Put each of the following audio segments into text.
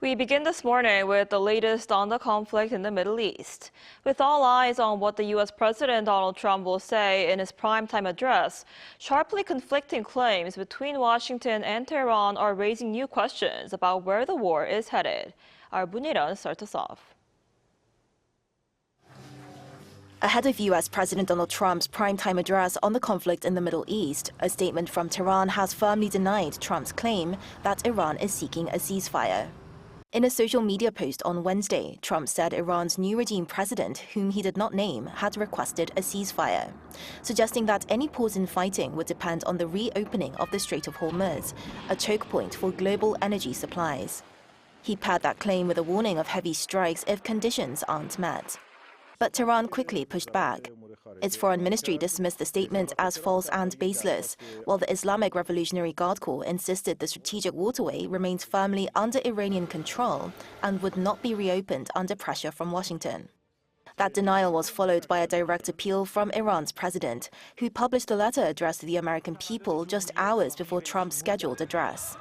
We begin this morning with the latest on the conflict in the Middle East. With all eyes on what the U.S. President Donald Trump will say in his primetime address, sharply conflicting claims between Washington and Tehran are raising new questions about where the war is headed. Our Moon Hye-ryeon starts us off. Ahead of U.S. President Donald Trump's primetime address on the conflict in the Middle East, a statement from Tehran has firmly denied Trump's claim that Iran is seeking a ceasefire. In a social media post on Wednesday, Trump said Iran's new regime president, whom he did not name, had requested a ceasefire, suggesting that any pause in fighting would depend on the reopening of the Strait of Hormuz, a choke point for global energy supplies. He paired that claim with a warning of heavy strikes if conditions aren't met. But Tehran quickly pushed back. Its foreign ministry dismissed the statement as false and baseless, while the Islamic Revolutionary Guard Corps insisted the strategic waterway remains firmly under Iranian control and would not be reopened under pressure from Washington. That denial was followed by a direct appeal from Iran's president, who published a letter addressed to the American people just hours before Trump's scheduled address.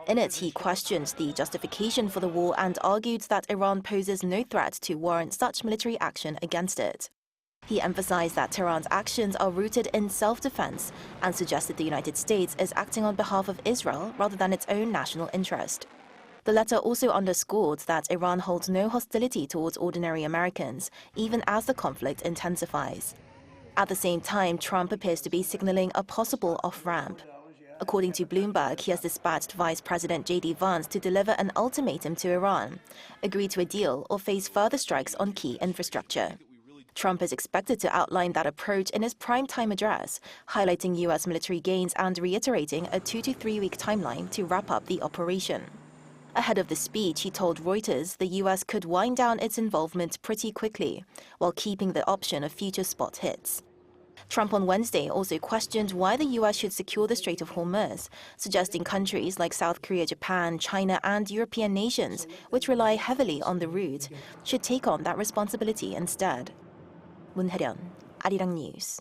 In it, he questioned the justification for the war and argued that Iran poses no threat to warrant such military action against it. He emphasized that Tehran's actions are rooted in self-defense and suggested the United States is acting on behalf of Israel rather than its own national interest. The letter also underscored that Iran holds no hostility towards ordinary Americans, even as the conflict intensifies. At the same time, Trump appears to be signaling a possible off-ramp. According to Bloomberg, he has dispatched Vice President J.D. Vance to deliver an ultimatum to Iran: agree to a deal or face further strikes on key infrastructure. Trump is expected to outline that approach in his primetime address, highlighting U.S. military gains and reiterating a 2 to 3 week timeline to wrap up the operation. Ahead of the speech, he told Reuters the U.S. could wind down its involvement pretty quickly, while keeping the option of future spot hits. Trump on Wednesday also questioned why the U.S. should secure the Strait of Hormuz, suggesting countries like South Korea, Japan, China, and European nations, which rely heavily on the route, should take on that responsibility instead. Moon Hye-ryeon, Arirang News.